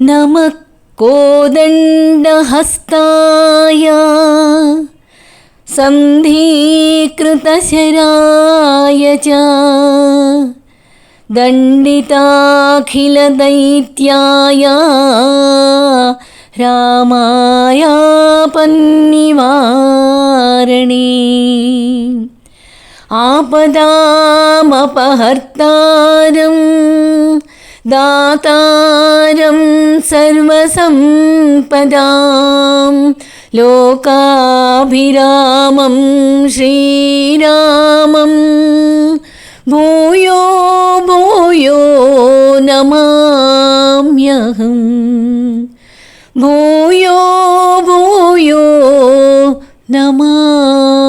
नमः कोदण्डहस्ताय सन्धीकृतशराय च दण्डिताखिलदैत्याय रामाय पन्निवारणे आपदामपहर्तारं दातारं सर्वसम्पदां लोकाभिरामं श्रीरामं भूयो भूयो नमाम्यहम् भूयो भूयो నమామ్యహం.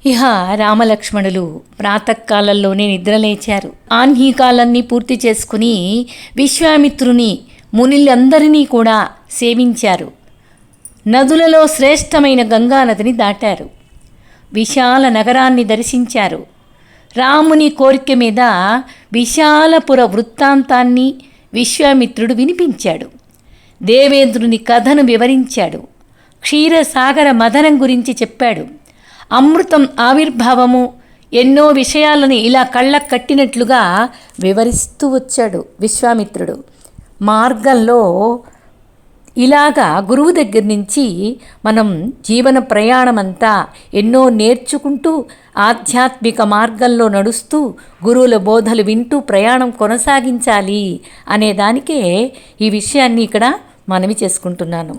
ఇహ రామలక్ష్మణులు ప్రాతకాలంలోనే నిద్రలేచారు. ఆహ్నికాలన్నీ పూర్తి చేసుకుని విశ్వామిత్రుని మునులందరినీ కూడా సేవించారు. నదులలో శ్రేష్టమైన గంగానదిని దాటారు. విశాల నగరాన్ని దర్శించారు. రాముని కోరిక మీద విశాలపుర వృత్తాంతాన్ని విశ్వామిత్రుడు వినిపించాడు. దేవేంద్రుని కథను వివరించాడు. క్షీరసాగర మథనం గురించి చెప్పాడు. అమృతం ఆవిర్భావము ఎన్నో విషయాలని ఇలా కళ్ళకు కట్టినట్లుగా వివరిస్తూ వచ్చాడు విశ్వామిత్రుడు. మార్గంలో ఇలాగా గురువు దగ్గర నుంచి మనం జీవన ప్రయాణమంతా ఎన్నో నేర్చుకుంటూ ఆధ్యాత్మిక మార్గంలో నడుస్తూ గురువుల బోధలు వింటూ ప్రయాణం కొనసాగించాలి అనేదానికే ఈ విషయాన్ని ఇక్కడ మనవి చేసుకుంటున్నాను.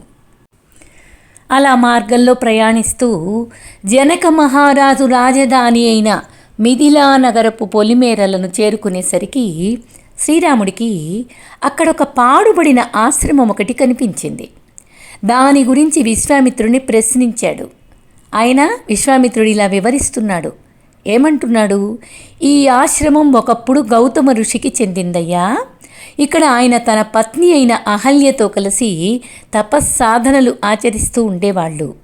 అలా మార్గంలో ప్రయాణిస్తూ జనక మహారాజు రాజధాని అయిన మిథిలా నగరపు పొలిమేరలను చేరుకునేసరికి శ్రీరాముడికి అక్కడ ఒక పాడుబడిన ఆశ్రమం ఒకటి కనిపించింది. దాని గురించి విశ్వామిత్రుడిని ప్రశ్నించాడు. ఆయన విశ్వామిత్రుడు ఇలా వివరిస్తున్నాడు. ఏమంటున్నాడు? ఈ ఆశ్రమం ఒకప్పుడు గౌతమ ఋషికి చెందిందయ్యా. ఇక్కడ ఆయన తన పత్ని అయిన అహల్యతో కలిసి తపస్సాధనలు ఆచరిస్తూ ఉండేవాళ్ళు.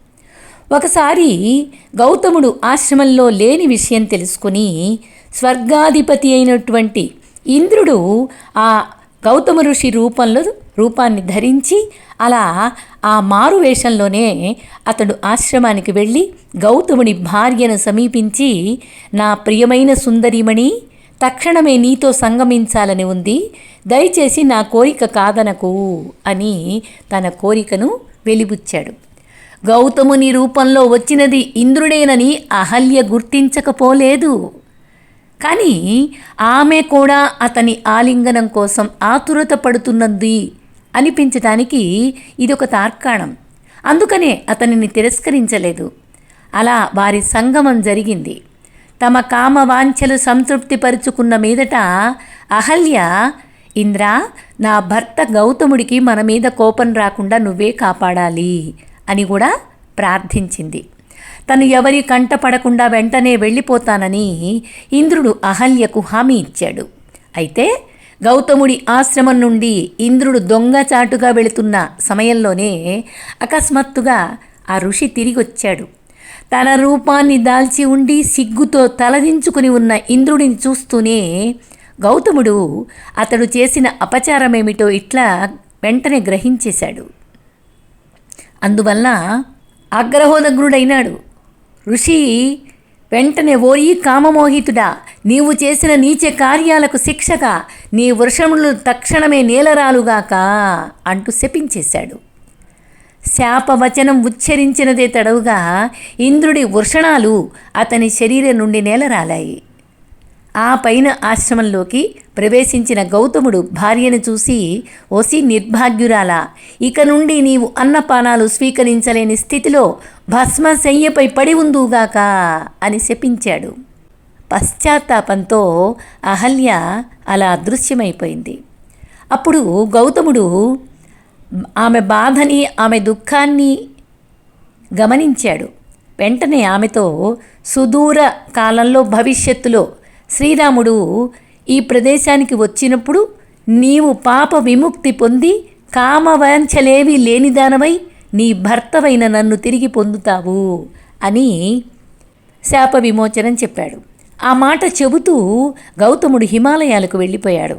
ఒకసారి గౌతముడు ఆశ్రమంలో లేని విషయం తెలుసుకుని స్వర్గాధిపతి అయినటువంటి ఇంద్రుడు ఆ గౌతమ ఋషి రూపాన్ని ధరించి అలా ఆ మారు వేషంలోనే అతడు ఆశ్రమానికి వెళ్ళి గౌతముని భార్యను సమీపించి, నా ప్రియమైన సుందరిమణి, తక్షణమే నీతో సంగమించాలని ఉంది, దయచేసి నా కోరిక కాదనకు అని తన కోరికను వెలిబుచ్చాడు. గౌతముని రూపంలో వచ్చినది ఇంద్రుడేనని అహల్య గుర్తించకపోలేదు. కానీ ఆమె కూడా అతని ఆలింగనం కోసం ఆతురత పడుతున్నది అనిపించటానికి ఇదొక తార్కాణం. అందుకనే అతనిని తిరస్కరించలేదు. అలా వారి సంగమం జరిగింది. తమ కామవాంఛలు సంతృప్తిపరుచుకున్న మీదట అహల్య, ఇంద్రా, నా భర్త గౌతముడికి మన మీద కోపం రాకుండా నువ్వే కాపాడాలి అని కూడా ప్రార్థించింది. తను ఎవరి కంట పడకుండా వెంటనే వెళ్ళిపోతానని ఇంద్రుడు అహల్యకు హామీ ఇచ్చాడు. అయితే గౌతముడి ఆశ్రమం నుండి ఇంద్రుడు దొంగచాటుగా వెళుతున్న సమయంలోనే అకస్మాత్తుగా ఆ ఋషి తిరిగి వచ్చాడు. తన రూపాన్ని దాల్చి ఉండి సిగ్గుతో తలదించుకుని ఉన్న ఇంద్రుడిని చూస్తూనే గౌతముడు అతడు చేసిన అపచారమేమిటో ఇట్లా వెంటనే గ్రహించేశాడు. అందువల్ల ఆగ్రహోదగ్రుడైనాడు. ఋషి వెంటనే, ఓయి కామమోహితుడా, నీవు చేసిన నీచ కార్యాలకు శిక్షగా నీ వృషములు తక్షణమే నేలరాలుగాక అంటూ శపించేశాడు. శాపవచనం ఉచ్చరించినదే తడవుగా ఇంద్రుడి వృషణాలు అతని శరీరం నుండి నేలరాలాయి. ఆ పైన ఆశ్రమంలోకి ప్రవేశించిన గౌతముడు భార్యను చూసి, ఓసి నిర్భాగ్యురాలా, ఇక నుండి నీవు అన్నపానాలు స్వీకరించలేని స్థితిలో భస్మశయ్యపై పడి ఉందుగాక అని శపించాడు. పశ్చాత్తాపంతో అహల్య అలా అదృశ్యమైపోయింది. అప్పుడు గౌతముడు ఆమె బాధని, ఆమె దుఃఖాన్ని గమనించాడు. వెంటనే ఆమెతో, సుదూర కాలంలో భవిష్యత్తులో శ్రీరాముడు ఈ ప్రదేశానికి వచ్చినప్పుడు నీవు పాప విముక్తి పొంది కామవాంఛలేవి లేనిదానవై నీ భర్తవైన నన్ను తిరిగి పొందుతావు అని శాప విమోచనం చెప్పాడు. ఆ మాట చెబుతూ గౌతముడు హిమాలయాలకు వెళ్ళిపోయాడు.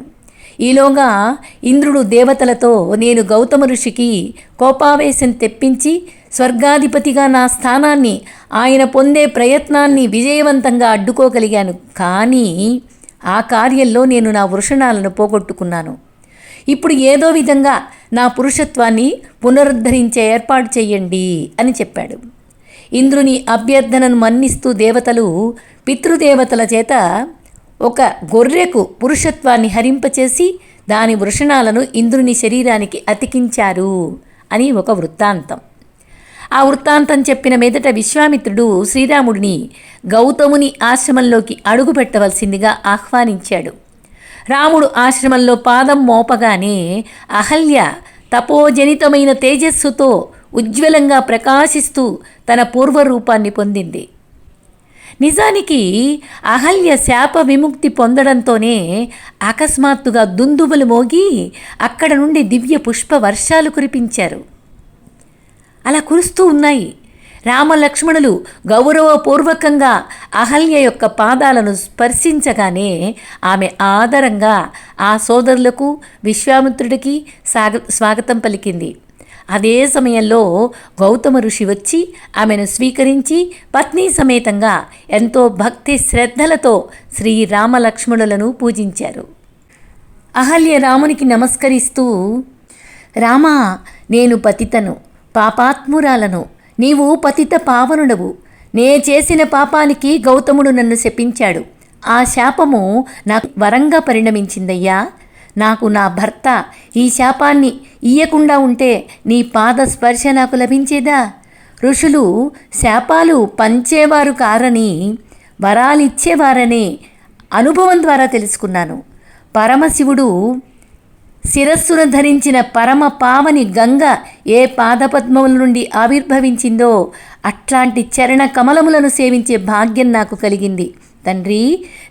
ఈలోగా ఇంద్రుడు దేవతలతో, నేను గౌతమ ఋషికి కోపావేశం తెప్పించి స్వర్గాధిపతిగా నా స్థానాన్ని ఆయన పొందే ప్రయత్నాన్ని విజయవంతంగా అడ్డుకోగలిగాను. కానీ ఆ కార్యంలో నేను నా వృషణాలను పోగొట్టుకున్నాను. ఇప్పుడు ఏదో విధంగా నా పురుషత్వాన్ని పునరుద్ధరించే ఏర్పాటు చెయ్యండి అని చెప్పాడు. ఇంద్రుని అభ్యర్థనను మన్నిస్తూ దేవతలు పితృదేవతల చేత ఒక గొర్రెకు పురుషత్వాన్ని హరింపచేసి దాని వృషణాలను ఇంద్రుని శరీరానికి అతికించారు అని ఒక వృత్తాంతం. ఆ వృత్తాంతం చెప్పిన మీదట విశ్వామిత్రుడు శ్రీరాముడిని గౌతముని ఆశ్రమంలోకి అడుగుపెట్టవలసిందిగా ఆహ్వానించాడు. రాముడు ఆశ్రమంలో పాదం మోపగానే అహల్య తపోజనితమైన తేజస్సుతో ఉజ్వలంగా ప్రకాశిస్తూ తన పూర్వరూపాన్ని పొందింది. నిజానికి అహల్య శాప విముక్తి పొందడంతోనే అకస్మాత్తుగా దుందుబులు మోగి అక్కడ నుండి దివ్య పుష్ప వర్షాలు కురిపించారు. అలా కురుస్తూ ఉన్నాయి. రామలక్ష్మణులు గౌరవపూర్వకంగా అహల్య యొక్క పాదాలను స్పర్శించగానే ఆమె ఆదరంగా ఆ సోదరులకు విశ్వామిత్రుడికి స్వాగతం పలికింది. అదే సమయంలో గౌతమ ఋషి వచ్చి ఆమెను స్వీకరించి పత్ని సమేతంగా ఎంతో భక్తి శ్రద్ధలతో శ్రీరామలక్ష్మణులను పూజించారు. అహల్య రామునికి నమస్కరిస్తూ, రామా, నేను పతితను, పాపాత్మురాలను, నీవు పతిత పావనుడవు. నే చేసిన పాపానికి గౌతముడు నన్ను శపించాడు. ఆ శాపము నాకు వరంగా పరిణమించిందయ్యా. నాకు నా భర్త ఈ శాపాన్ని ఇయ్యకుండా ఉంటే నీ పాద స్పర్శ నాకు లభించేదా? ఋషులు శాపాలు పంచేవారు కారని, వరాలిచ్చేవారని అనుభవం ద్వారా తెలుసుకున్నాను. పరమశివుడు శిరస్సున ధరించిన పరమ పావని గంగ ఏ పాదపద్మముల నుండి ఆవిర్భవించిందో అట్లాంటి చరణ కమలములను సేవించే భాగ్యం నాకు కలిగింది. తండ్రి,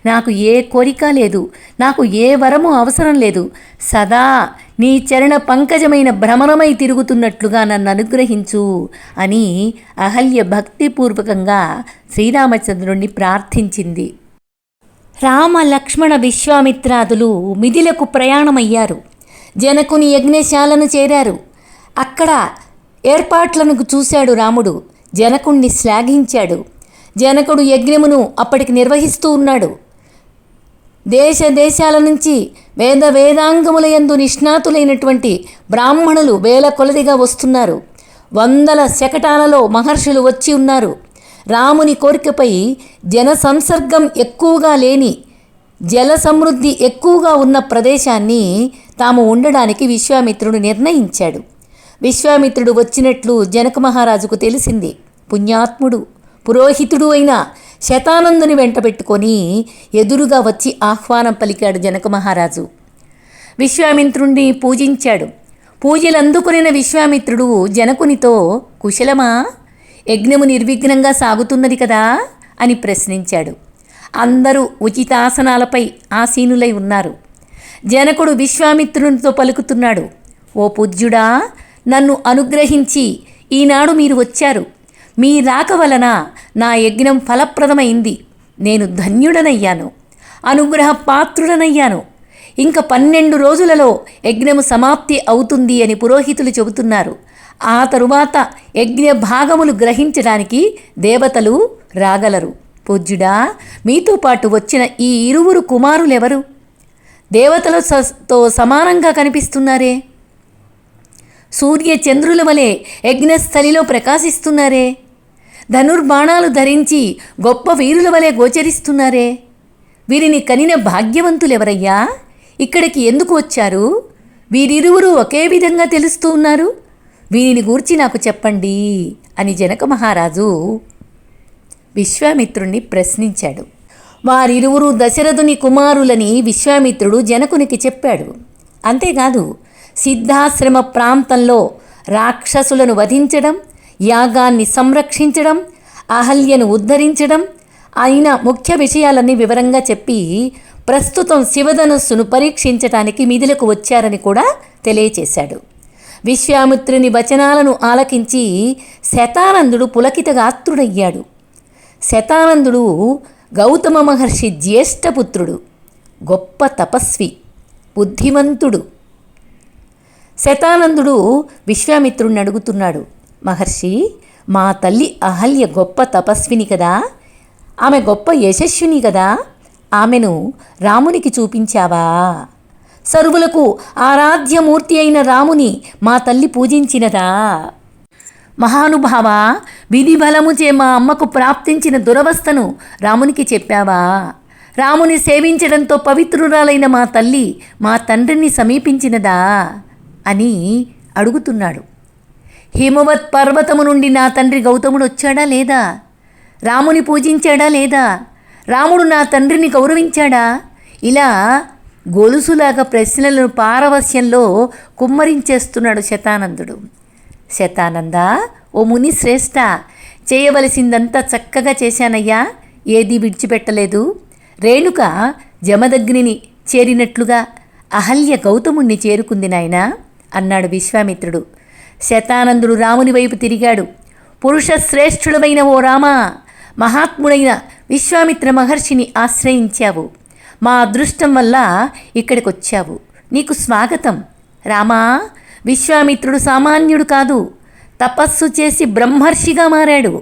నాకు ఏ కోరిక లేదు, నాకు ఏ వరము అవసరం లేదు. సదా నీ చరణ పంకజమైన భ్రమణమై తిరుగుతున్నట్లుగా నన్ను అనుగ్రహించు అని అహల్య భక్తిపూర్వకంగా శ్రీరామచంద్రుణ్ణి ప్రార్థించింది. రామ లక్ష్మణ విశ్వామిత్రాదులు మిథిలకు ప్రయాణమయ్యారు. జనకుని యజ్ఞశాలను చేరారు. అక్కడ ఏర్పాట్లను చూశాడు రాముడు. జనకుణ్ణి శ్లాఘించాడు. జనకుడు యజ్ఞమును అప్పటికి నిర్వహిస్తూ ఉన్నాడు. దేశ దేశాల నుంచి వేదాంగములయందు నిష్ణాతులైనటువంటి బ్రాహ్మణులు వేల కొలదిగా వస్తున్నారు. వందల శకటాలలో మహర్షులు వచ్చి ఉన్నారు. రాముని కోరికపై జన సంసర్గం ఎక్కువగా లేని, జల సమృద్ధి ఎక్కువగా ఉన్న ప్రదేశాన్ని తాము ఉండడానికి విశ్వామిత్రుడు నిర్ణయించాడు. విశ్వామిత్రుడు వచ్చినట్లు జనక మహారాజుకు తెలిసింది. పుణ్యాత్ముడు, పురోహితుడు అయిన శతానందుని వెంట పెట్టుకొని ఎదురుగా వచ్చి ఆహ్వానం పలికాడు జనక మహారాజు. విశ్వామిత్రుణ్ణి పూజించాడు. పూజలు అందుకునిన విశ్వామిత్రుడు జనకునితో, కుశలమా, యజ్ఞము నిర్విఘ్నంగా సాగుతున్నది కదా అని ప్రశ్నించాడు. అందరూ ఉచితాసనాలపై ఆసీనులై ఉన్నారు. జనకుడు విశ్వామిత్రునితో పలుకుతున్నాడు, ఓ పూజ్యుడా, నన్ను అనుగ్రహించి ఈనాడు మీరు వచ్చారు. మీ రాక వలన నా యజ్ఞం ఫలప్రదమైంది. నేను ధన్యుడనయ్యాను, అనుగ్రహ పాత్రుడనయ్యాను. ఇంక 12 రోజులలో యజ్ఞము సమాప్తి అవుతుంది అని పురోహితులు చెబుతున్నారు. ఆ తరువాత యజ్ఞ భాగములు గ్రహించడానికి దేవతలు రాగలరు. పూజ్యుడా, మీతో పాటు వచ్చిన ఈ ఇరువురు కుమారులెవరు? దేవతలతో సమానంగా కనిపిస్తున్నారే. సూర్య చంద్రుల వలె యజ్ఞస్థలిలో ప్రకాశిస్తున్నారే. ధనుర్బాణాలు ధరించి గొప్ప వీరుల వలె గోచరిస్తున్నారే. వీరిని కనిన భాగ్యవంతులెవరయ్యా? ఇక్కడికి ఎందుకు వచ్చారు? వీరిరువురు ఒకే విధంగా తెలుస్తూ ఉన్నారు. వీరిని గూర్చి నాకు చెప్పండి అని జనక మహారాజు విశ్వామిత్రుణ్ణి ప్రశ్నించాడు. వారిరువురు దశరథుని కుమారులని విశ్వామిత్రుడు జనకునికి చెప్పాడు. అంతేకాదు, సిద్ధాశ్రమ ప్రాంతంలో రాక్షసులను వధించడం, యాగాన్ని సంరక్షించడం, అహల్యను ఉద్ధరించడం అయిన ముఖ్య విషయాలన్నీ వివరంగా చెప్పి ప్రస్తుతం శివధనుస్సును పరీక్షించటానికి మిథిలకు వచ్చారని కూడా తెలియచేశాడు. విశ్వామిత్రుని వచనాలను ఆలకించి శతానందుడు పులకితగాత్రుడయ్యాడు. శతానందుడు గౌతమ మహర్షి జ్యేష్ఠపుత్రుడు, గొప్ప తపస్వి, బుద్ధిమంతుడు. శతానందుడు విశ్వామిత్రుడిని అడుగుతున్నాడు, మహర్షి, మా తల్లి అహల్య గొప్ప తపస్విని కదా, ఆమె గొప్ప యశస్విని కదా, ఆమెను రామునికి చూపించావా? సర్వులకు ఆరాధ్యమూర్తి అయిన రాముని మా తల్లి పూజించినదా? మహానుభావ, విధి బలముచే మా అమ్మకు ప్రాప్తించిన దురవస్థను రామునికి చెప్పావా? రాముని సేవించడంతో పవిత్రురాలైన మా తల్లి మా తండ్రిని సమీపించినదా అని అడుగుతున్నాడు. హిమవత్ పర్వతము నుండి నా తండ్రి గౌతముడు వచ్చాడా లేదా? రాముని పూజించాడా లేదా? రాముడు నా తండ్రిని గౌరవించాడా? ఇలా గొలుసులాగా ప్రశ్నలను పారవస్యంలో కుమ్మరించేస్తున్నాడు శతానందుడు. శతానంద, ఓ ముని శ్రేష్ఠ, చేయవలసిందంతా చక్కగా చేశానయ్యా, ఏదీ విడిచిపెట్టలేదు. రేణుక జమదగ్నిని చేరినట్లుగా అహల్య గౌతముణ్ణి చేరుకుంది నాయనా అన్నాడు విశ్వామిత్రుడు. శతానందుడు రాముని వైపు తిరిగాడు. పురుష శ్రేష్ఠుడమైన ఓ రామా, మహాత్ముడైన విశ్వామిత్ర మహర్షిని ఆశ్రయించావు. మా అదృష్టం వల్ల ఇక్కడికొచ్చావు. నీకు స్వాగతం. రామా, విశ్వామిత్రుడు సామాన్యుడు కాదు. తపస్సు చేసి బ్రహ్మర్షిగా మారాడు.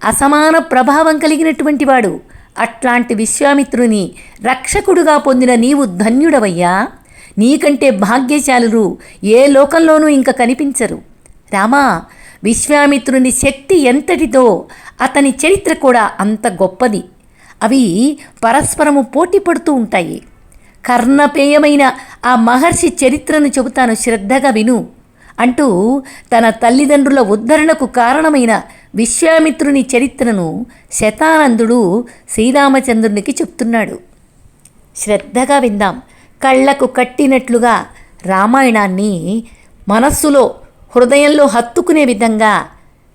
అసమాన ప్రభావం కలిగినటువంటి వాడు. అట్లాంటి విశ్వామిత్రుని రక్షకుడుగా పొందిన నీవు ధన్యుడవయ్యా. నీకంటే భాగ్యశాలురు ఏ లోకంలోనూ ఇంక కనిపించరు. రామా, విశ్వామిత్రుని శక్తి ఎంతటిదో అతని చరిత్ర కూడా అంత గొప్పది. అవి పరస్పరము పోటీ పడుతూ ఉంటాయి. కర్ణపేయమైన ఆ మహర్షి చరిత్రను చెబుతాను, శ్రద్ధగా విను అంటూ తన తల్లిదండ్రుల ఉద్ధరణకు కారణమైన విశ్వామిత్రుని చరిత్రను శతానందుడు శ్రీరామచంద్రునికి చెప్తున్నాడు. శ్రద్ధగా విందాం. కళ్ళకు కట్టినట్లుగా రామాయణాన్ని మనస్సులో హృదయంలో హత్తుకునే విధంగా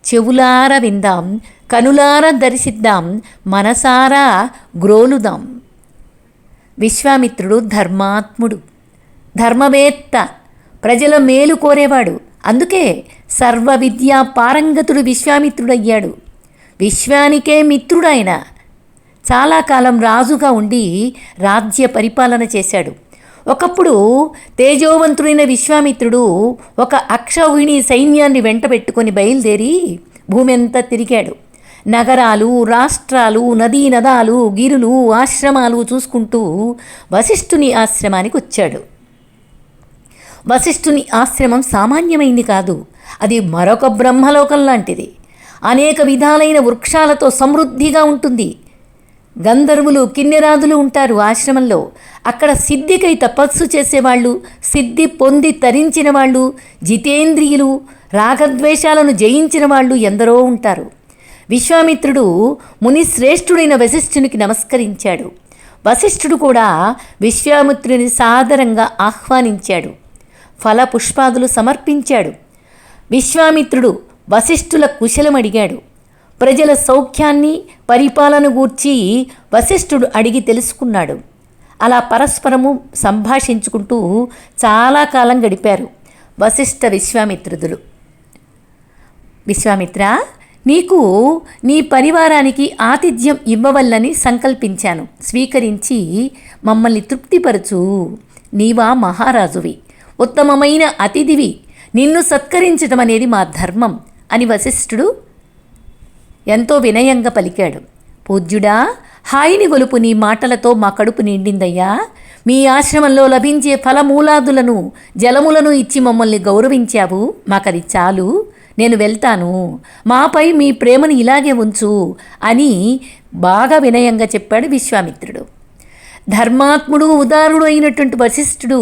చెవులారా విందాం, కనులారా దర్శిద్దాం, మనసారా గ్రోలుదాం. విశ్వామిత్రుడు ధర్మాత్ముడు, ధర్మవేత్త, ప్రజల మేలు కోరేవాడు. అందుకే సర్వ విద్యా పారంగతుడు విశ్వామిత్రుడయ్యాడు. విశ్వానికే మిత్రుడాయన. చాలా కాలం రాజుగా ఉండి రాజ్య పరిపాలన చేశాడు. ఒకప్పుడు తేజోవంతుడైన విశ్వామిత్రుడు ఒక అక్షౌహిణి సైన్యాన్ని వెంటబెట్టుకొని బయలుదేరి భూమి అంతా తిరిగాడు. నగరాలు, రాష్ట్రాలు, నదీ నదాలు, గిరులు, ఆశ్రమాలు చూసుకుంటూ వశిష్ఠుని ఆశ్రమానికి వచ్చాడు. వశిష్ఠుని ఆశ్రమం సామాన్యమైంది కాదు. అది మరొక బ్రహ్మలోకం లాంటిది. అనేక విధాలైన వృక్షాలతో సమృద్ధిగా ఉంటుంది. గంధర్వులు, కిన్నెరాదులు ఉంటారు ఆశ్రమంలో. అక్కడ సిద్ధికై తపస్సు చేసేవాళ్ళు, సిద్ధి పొంది తరించిన వాళ్ళు, జితేంద్రియులు, రాగద్వేషాలను జయించిన వాళ్ళు ఎందరో ఉంటారు. విశ్వామిత్రుడు మునిశ్రేష్ఠుడైన వశిష్ఠునికి నమస్కరించాడు. వశిష్ఠుడు కూడా విశ్వామిత్రుని సాదరంగా ఆహ్వానించాడు. ఫల పుష్పాదులు సమర్పించాడు. విశ్వామిత్రుడు వశిష్ఠుల కుశలం అడిగాడు. ప్రజల సౌఖ్యాన్ని, పరిపాలన గూర్చి వశిష్ఠుడు అడిగి తెలుసుకున్నాడు. అలా పరస్పరము సంభాషించుకుంటూ చాలా కాలం గడిపారు వశిష్ఠ విశ్వామిత్రుదులు. విశ్వామిత్ర, నీకు నీ పరివారానికి ఆతిథ్యం ఇవ్వవల్లని సంకల్పించాను. స్వీకరించి మమ్మల్ని తృప్తిపరచు. నీవా మహారాజువి, ఉత్తమమైన అతిథివి. నిన్ను సత్కరించడం అనేది మా ధర్మం అని వశిష్ఠుడు ఎంతో వినయంగా పలికాడు. పూజ్యుడా, హాయిని గొలుపు నీ మాటలతో మా కడుపు నిండిందయ్యా. మీ ఆశ్రమంలో లభించే ఫలమూలాదులను, జలములను ఇచ్చి మమ్మల్ని గౌరవించావు. మాకది చాలు. నేను వెళ్తాను. మాపై మీ ప్రేమను ఇలాగే ఉంచు అని బాగా వినయంగా చెప్పాడు విశ్వామిత్రుడు. ధర్మాత్ముడు, ఉదారుడు అయినటువంటి వశిష్ఠుడు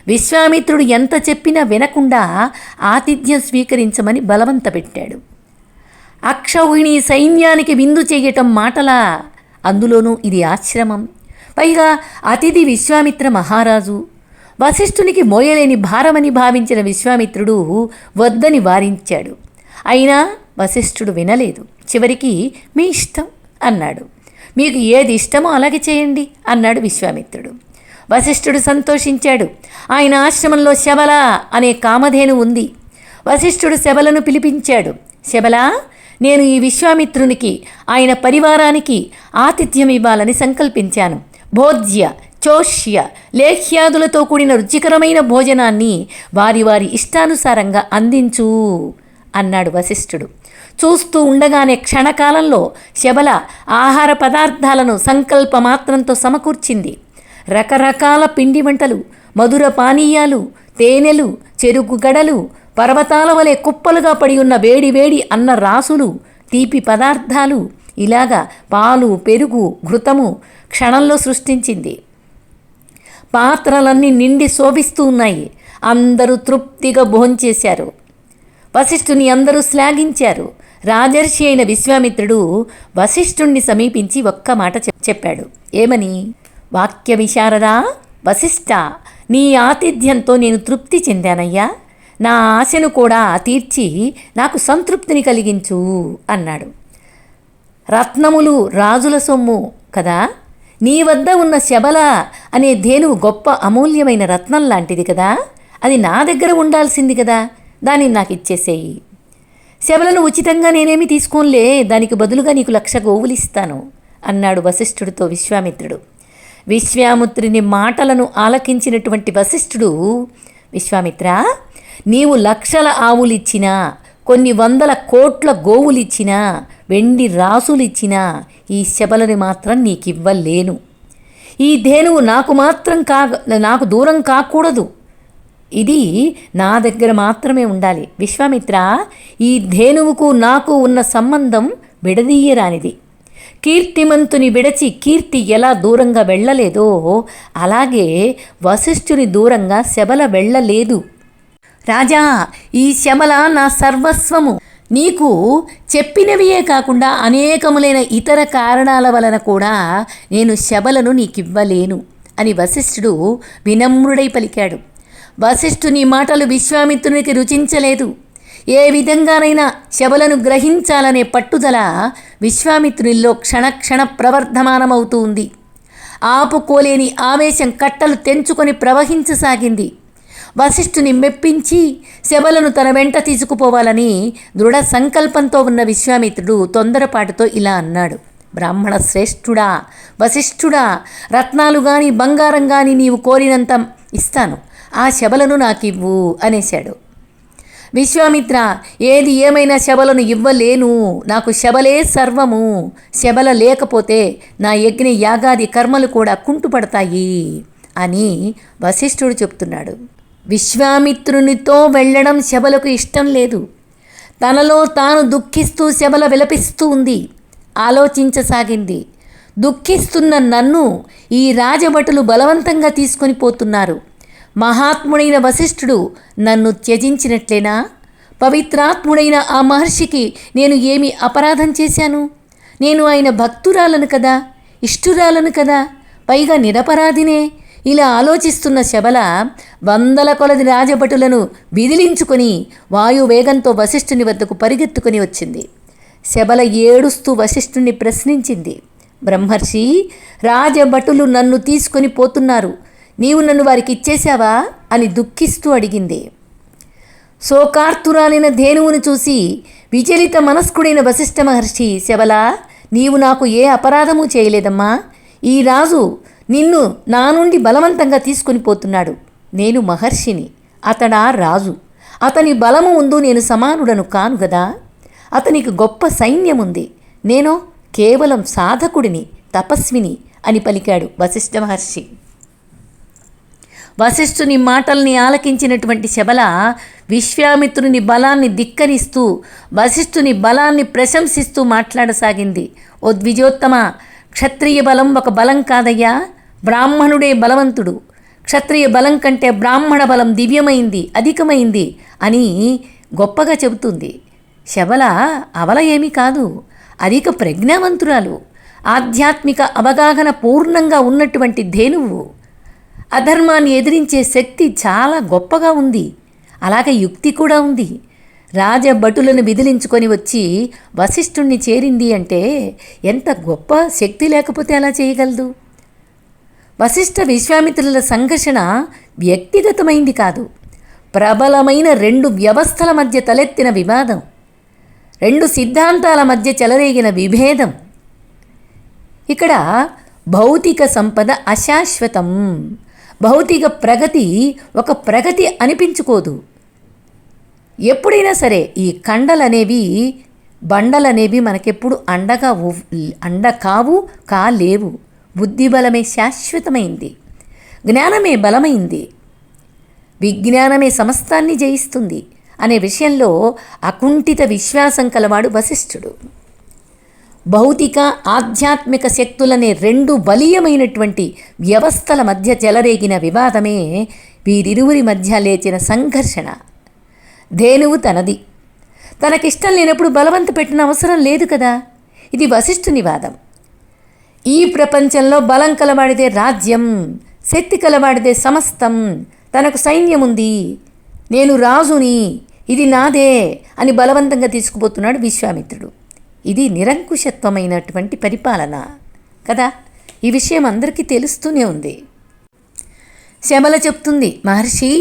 విశ్వామిత్రుడు ఎంత చెప్పినా వినకుండా ఆతిథ్యం స్వీకరించమని బలవంత పెట్టాడు. అక్షౌహిణి సైన్యానికి విందు చేయటం మాటలా? అందులోనూ ఇది ఆశ్రమం. పైగా అతిథి విశ్వామిత్ర మహారాజు. వశిష్ఠునికి మోయలేని భారమని భావించిన విశ్వామిత్రుడు వద్దని వారించాడు. అయినా వశిష్ఠుడు వినలేదు. చివరికి మీ ఇష్టం అన్నాడు. మీకు ఏది ఇష్టమో అలాగే చేయండి అన్నాడు విశ్వామిత్రుడు. వశిష్ఠుడు సంతోషించాడు. ఆయన ఆశ్రమంలో శబల అనే కామధేను ఉంది. వశిష్ఠుడు శబలను పిలిపించాడు. శబలా, నేను ఈ విశ్వామిత్రునికి, ఆయన పరివారానికి ఆతిథ్యం ఇవ్వాలని సంకల్పించాను. భోజ్య, చోష్య, లేహ్యాదులతో కూడిన రుచికరమైన భోజనాన్ని వారి వారి ఇష్టానుసారంగా అందించు అన్నాడు వశిష్ఠుడు. చూస్తూ ఉండగానే క్షణకాలంలో శబల ఆహార పదార్థాలను సంకల్పమాత్రంతో సమకూర్చింది. రకరకాల పిండి వంటలు, మధుర పానీయాలు, తేనెలు, చెరుకు గడలు, పర్వతాల వలె కుప్పలుగా పడి ఉన్న వేడివేడి అన్న రాసులు, తీపి పదార్థాలు, ఇలాగా పాలు, పెరుగు, ఘృతము క్షణంలో సృష్టించింది. పాత్రలన్నీ నిండి శోభిస్తూ ఉన్నాయి. అందరూ తృప్తిగా భోంచేశారు. వశిష్ఠుని అందరూ శ్లాఘించారు. రాజర్షి అయిన విశ్వామిత్రుడు వశిష్ఠుణ్ణి సమీపించి ఒక్క మాట చెప్పాడు. ఏమని? వాక్య విశారదా వశిష్ఠ, నీ ఆతిథ్యంతో నేను తృప్తి చెందానయ్యా. నా ఆశను కూడా తీర్చి నాకు సంతృప్తిని కలిగించు అన్నాడు. రత్నములు రాజుల సొమ్ము కదా. నీ వద్ద ఉన్న శబల అనే ధేనువు గొప్ప అమూల్యమైన రత్నం లాంటిది కదా. అది నా దగ్గర ఉండాల్సింది కదా. దాన్ని నాకు ఇచ్చేసేయి. శబలను ఉచితంగా నేనేమి తీసుకోనులే, దానికి బదులుగా నీకు 1,00,000 గోవులు ఇస్తాను అన్నాడు వశిష్ఠుడితో విశ్వామిత్రుడు. విశ్వామిత్రుని మాటలను ఆలకించినటువంటి వశిష్ఠుడు, విశ్వామిత్ర, నీవు 1,00,000 ఆవులిచ్చినా, కొన్ని 100 కోట్ల గోవులిచ్చినా, వెండి రాసులిచ్చినా ఈ శబలని మాత్రం నీకివ్వలేను. ఈ ధేనువు నాకు దూరం కాకూడదు. ఇది నా దగ్గర మాత్రమే ఉండాలి. విశ్వామిత్ర, ఈ ధేనువుకు నాకు ఉన్న సంబంధం విడదీయరానిది. కీర్తిమంతుని విడచి కీర్తి ఎలా దూరంగా వెళ్ళలేదో అలాగే వశిష్ఠుని దూరంగా శబల వెళ్ళలేదు. రాజా, ఈ శబల నా సర్వస్వము. నీకు చెప్పినవియే కాకుండా అనేకములైన ఇతర కారణాల వలన కూడా నేను శబలను నీకివ్వలేను అని వశిష్ఠుడు వినమ్రుడై పలికాడు. వశిష్ఠుని మాటలు విశ్వామిత్రునికి రుచించలేదు. ఏ విధంగానైనా శబలను గ్రహించాలనే పట్టుదల విశ్వామిత్రునిలో క్షణక్షణ ప్రవర్ధమానమవుతూ ఉంది. ఆపుకోలేని ఆవేశం కట్టలు తెంచుకొని ప్రవహించసాగింది. వశిష్ఠుని మెప్పించి శబలను తన వెంట తీసుకుపోవాలని దృఢ సంకల్పంతో ఉన్న విశ్వామిత్రుడు తొందరపాటుతో ఇలా అన్నాడు. బ్రాహ్మణ శ్రేష్ఠుడా, వశిష్ఠుడా, రత్నాలు గాని బంగారం గాని నీవు కోరినంత ఇస్తాను. ఆ శబలను నాకివ్వు అనేశాడు. విశ్వామిత్ర, ఏది ఏమైనా శబలను ఇవ్వలేను. నాకు శబలే సర్వము. శబల లేకపోతే నా యజ్ఞ యాగాది కర్మలు కూడా కుంటుపడతాయి అని వశిష్ఠుడు చెప్తున్నాడు. విశ్వామిత్రునితో వెళ్ళడం శబలకు ఇష్టం లేదు. తనలో తాను దుఃఖిస్తూ శబల విలపిస్తూ ఉంది. ఆలోచించసాగింది. దుఃఖిస్తున్న నన్ను ఈ రాజభటులు బలవంతంగా తీసుకొని పోతున్నారు. మహాత్ముడైన వశిష్ఠుడు నన్ను త్యజించినట్లేనా? పవిత్రాత్ముడైన ఆ మహర్షికి నేను ఏమి అపరాధం చేశాను? నేను ఆయన భక్తురాలను కదా, ఇష్టురాలను కదా, పైగా నిరపరాధినే. ఇలా ఆలోచిస్తున్న శబల 100 కొలది రాజభటులను విదిలించుకొని వాయువేగంతో వశిష్ఠుని వద్దకు పరిగెత్తుకొని వచ్చింది. శబల ఏడుస్తూ వశిష్ఠుని ప్రశ్నించింది. బ్రహ్మర్షి, రాజభటులు నన్ను తీసుకొని పోతున్నారు. నీవు నన్ను వారికి ఇచ్చేశావా అని దుఃఖిస్తూ అడిగింది. శోకార్తురాలైన ధేనువును చూసి విచలిత మనస్కుడైన వశిష్ఠ మహర్షి, శబల, నీవు నాకు ఏ అపరాధము చేయలేదమ్మా. ఈ రాజు నిన్ను నా నుండి బలవంతంగా తీసుకొని పోతున్నాడు. నేను మహర్షిని, అతడా రాజు. అతని బలము ముందు నేను సమానుడను కాను గదా. అతనికి గొప్ప సైన్యముంది. నేను కేవలం సాధకుడిని, తపస్విని అని పలికాడు వశిష్ఠ మహర్షి. వశిష్ఠుని మాటల్ని ఆలకించినటువంటి శబల విశ్వామిత్రుని బలాన్ని ధిక్కరిస్తూ వశిష్ఠుని బలాన్ని ప్రశంసిస్తూ మాట్లాడసాగింది. ఓ ద్విజోత్తమ, క్షత్రియ బలం ఒక బలం కాదయ్యా. బ్రాహ్మణుడే బలవంతుడు. క్షత్రియ బలం కంటే బ్రాహ్మణ బలం దివ్యమైంది, అధికమైంది అని గొప్పగా చెబుతుంది. శబల అవల ఏమీ కాదు, అధిక ప్రజ్ఞావంతురాలు, ఆధ్యాత్మిక అవగాహన పూర్ణంగా ఉన్నటువంటి ధేనువు. అధర్మాన్ని ఎదిరించే శక్తి చాలా గొప్పగా ఉంది. అలాగే యుక్తి కూడా ఉంది. రాజభటులను విదిలించుకొని వచ్చి వశిష్ఠుణ్ణి చేరింది అంటే ఎంత గొప్ప శక్తి లేకపోతే అలా చేయగలదు. వశిష్ఠ విశ్వామిత్రుల సంఘర్షణ వ్యక్తిగతమైంది కాదు, ప్రబలమైన రెండు వ్యవస్థల మధ్య తలెత్తిన వివాదం, రెండు సిద్ధాంతాల మధ్య చెలరేగిన విభేదం. ఇక్కడ భౌతిక సంపద అశాశ్వతం. భౌతిక ప్రగతి ఒక ప్రగతి అనిపించుకోదు. ఎప్పుడైనా సరే ఈ కండలనేవి బండలనేవి మనకెప్పుడు అండ కాలేవు. బుద్ధిబలమే శాశ్వతమైంది, జ్ఞానమే బలమైంది, విజ్ఞానమే సమస్తాన్ని జయిస్తుంది అనే విషయంలో అకుంఠిత విశ్వాసం కలవాడు వశిష్ఠుడు. భౌతిక ఆధ్యాత్మిక శక్తులనే రెండు బలీయమైనటువంటి వ్యవస్థల మధ్య చెలరేగిన వివాదమే వీరిరువురి మధ్య లేచిన సంఘర్షణ. ధేనువు తనది, తనకిష్టం లేనప్పుడు బలవంత పెట్టిన అవసరం లేదు కదా. ఇది వశిష్ఠుని వాదం. ఈ ప్రపంచంలో బలం కలవాడిదే రాజ్యం, శక్తి కలవాడిదే సమస్తం, తనకు సైన్యముంది, నేను రాజుని, ఇది నాదే అని బలవంతంగా తీసుకుపోతున్నాడు విశ్వామిత్రుడు. ఇది నిరంకుశత్వమైనటువంటి పరిపాలన కదా. ఈ విషయం అందరికీ తెలుస్తూనే ఉంది. శబల చెప్తుంది, మహర్షి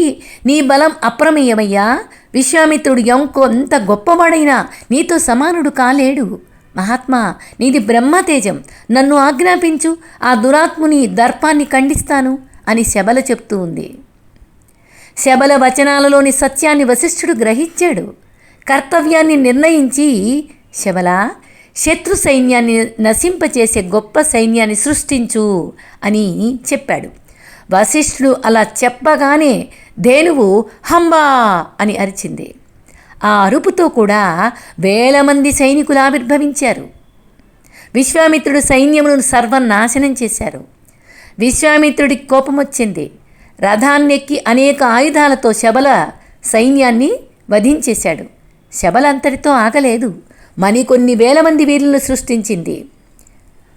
నీ బలం అప్రమేయమయ్యా. విశ్వామిత్రుడు ఎంత గొప్పవాడైనా నీతో సమానుడు కాలేడు. మహాత్మా, నీది బ్రహ్మతేజం, నన్ను ఆజ్ఞాపించు, ఆ దురాత్ముని దర్పాన్ని ఖండిస్తాను అని శబల చెప్తూ ఉంది. శబల వచనాలలోని సత్యాన్ని వశిష్ఠుడు గ్రహించాడు. కర్తవ్యాన్ని నిర్ణయించి, శబల, శత్రు సైన్యాన్ని నశింపచేసే గొప్ప సైన్యాన్ని సృష్టించు అని చెప్పాడు. వశిష్ఠుడు అలా చెప్పగానే ధేనువు హంబా అని అరిచింది. ఆ అరుపుతో కూడా వేల మంది సైనికులు ఆవిర్భవించారు. విశ్వామిత్రుడు సైన్యములను సర్వనాశనం చేశారు. విశ్వామిత్రుడికి కోపం వచ్చింది. రథాన్నెక్కి అనేక ఆయుధాలతో శబల సైన్యాన్ని వధించేశాడు. శబల అంతటితో ఆగలేదు, మరికొన్ని వేల మంది వీరులను సృష్టించింది.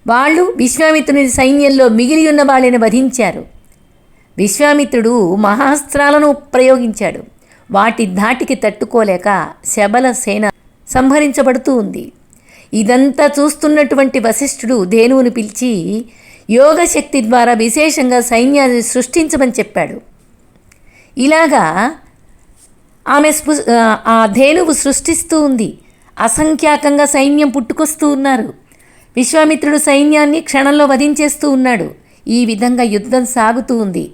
వాళ్ళు విశ్వామిత్రుని సైన్యంలో మిగిలి ఉన్న వాళ్ళని వధించారు. విశ్వామిత్రుడు మహాస్త్రాలను ప్రయోగించాడు. వాటి ధాటికి తట్టుకోలేక శబల సేన సంహరించబడుతూ ఉంది. ఇదంతా చూస్తున్నటువంటి వశిష్ఠుడు ధేనువును పిలిచి యోగశక్తి ద్వారా విశేషంగా సైన్యాన్ని సృష్టించమని చెప్పాడు. ఇలాగా ఆ ధేనువు సృష్టిస్తూ ఉంది. అసంఖ్యాకంగా సైన్యం పుట్టుకొస్తూ ఉన్నారు. విశ్వామిత్రుడు సైన్యాన్ని క్షణంలో వధించేస్తూ ఉన్నాడు. ఈ విధంగా యుద్ధం సాగుతూ ఉంది.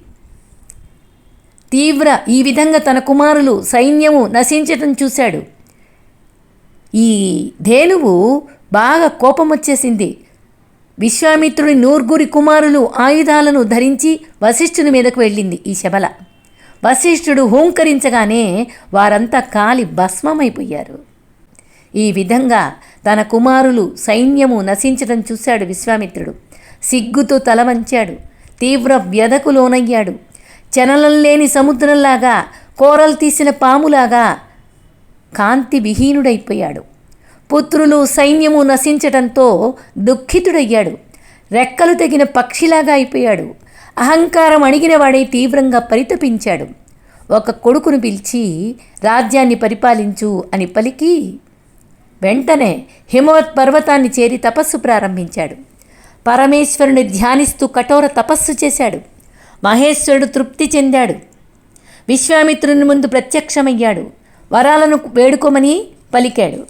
ఈ విధంగా తన కుమారులు సైన్యము నశించటం చూశాడు. ఈ ధేనువు బాగా కోపం వచ్చేసింది. విశ్వామిత్రుడి 100 కుమారులు ఆయుధాలను ధరించి వశిష్ఠుని మీదకు వెళ్ళింది ఈ శబల. వశిష్ఠుడు హూంకరించగానే వారంతా కాలి భస్మమైపోయారు. ఈ విధంగా తన కుమారులు సైన్యము నశించటం చూశాడు విశ్వామిత్రుడు. సిగ్గుతో తల వంచాడు. తీవ్ర వ్యధకు లోనయ్యాడు. చలనం లేని సముద్రంలాగా, కోరలు తీసిన పాములాగా కాంతి విహీనుడైపోయాడు. పుత్రులు సైన్యము నశించటంతో దుఃఖితుడయ్యాడు. రెక్కలు తెగిన పక్షిలాగా అయిపోయాడు. అహంకారం అణిగిన వాడై తీవ్రంగా పరితపించాడు. ఒక కొడుకును పిలిచి రాజ్యాన్ని పరిపాలించు అని పలికి వెంటనే హిమవత్ పర్వతాన్ని చేరి తపస్సు ప్రారంభించాడు. పరమేశ్వరుని ధ్యానిస్తూ కఠోర తపస్సు చేశాడు. మహేశ్వరుడు తృప్తి చెందాడు. విశ్వామిత్రుని ముందు ప్రత్యక్షమయ్యాడు. వరాలను వేడుకోమని పలికాడు.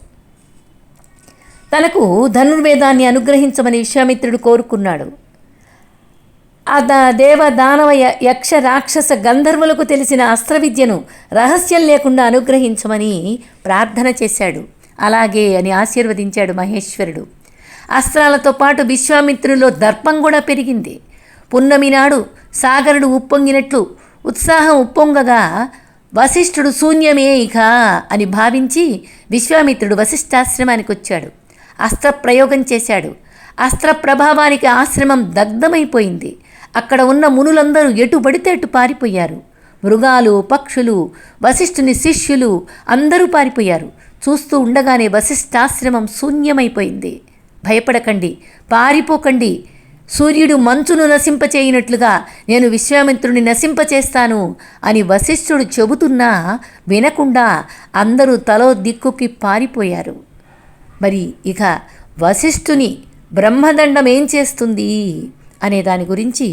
తనకు ధనుర్వేదాన్ని అనుగ్రహించమని విశ్వామిత్రుడు కోరుకున్నాడు. ఆ దేవ దానవ యక్ష రాక్షస గంధర్వులకు తెలిసిన అస్త్ర విద్యను రహస్యం లేకుండా అనుగ్రహించమని ప్రార్థన చేశాడు. అలాగే అని ఆశీర్వదించాడు మహేశ్వరుడు. అస్త్రాలతో పాటు విశ్వామిత్రులో దర్పం కూడా పెరిగింది. పున్నమి నాడు సాగరుడు ఉప్పొంగినట్లు ఉత్సాహం ఉప్పొంగగా వశిష్ఠుడు శూన్యమే ఇక అని భావించి విశ్వామిత్రుడు వశిష్ఠాశ్రమానికి వచ్చాడు. అస్త్ర ప్రయోగం చేశాడు. అస్త్ర ప్రభావానికి ఆశ్రమం దగ్ధమైపోయింది. అక్కడ ఉన్న మునులందరూ ఎటు పడితే అటు పారిపోయారు. మృగాలు, పక్షులు, వశిష్ఠుని శిష్యులు అందరూ పారిపోయారు. చూస్తూ ఉండగానే వశిష్ఠాశ్రమం శూన్యమైపోయింది. భయపడకండి, పారిపోకండి. సూర్యుడు మంచును నశింపచేయినట్లుగా నేను విశ్వామిత్రుని నశింపచేస్తాను అని వశిష్ఠుడు చెబుతున్నా వినకుండా అందరూ తలో దిక్కుకి పారిపోయారు. మరి ఇక వశిష్ఠుని బ్రహ్మదండం ఏం చేస్తుంది అనే దాని గురించి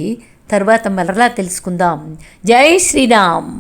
తర్వాత మరలా తెలుసుకుందాం. జై శ్రీరామ్.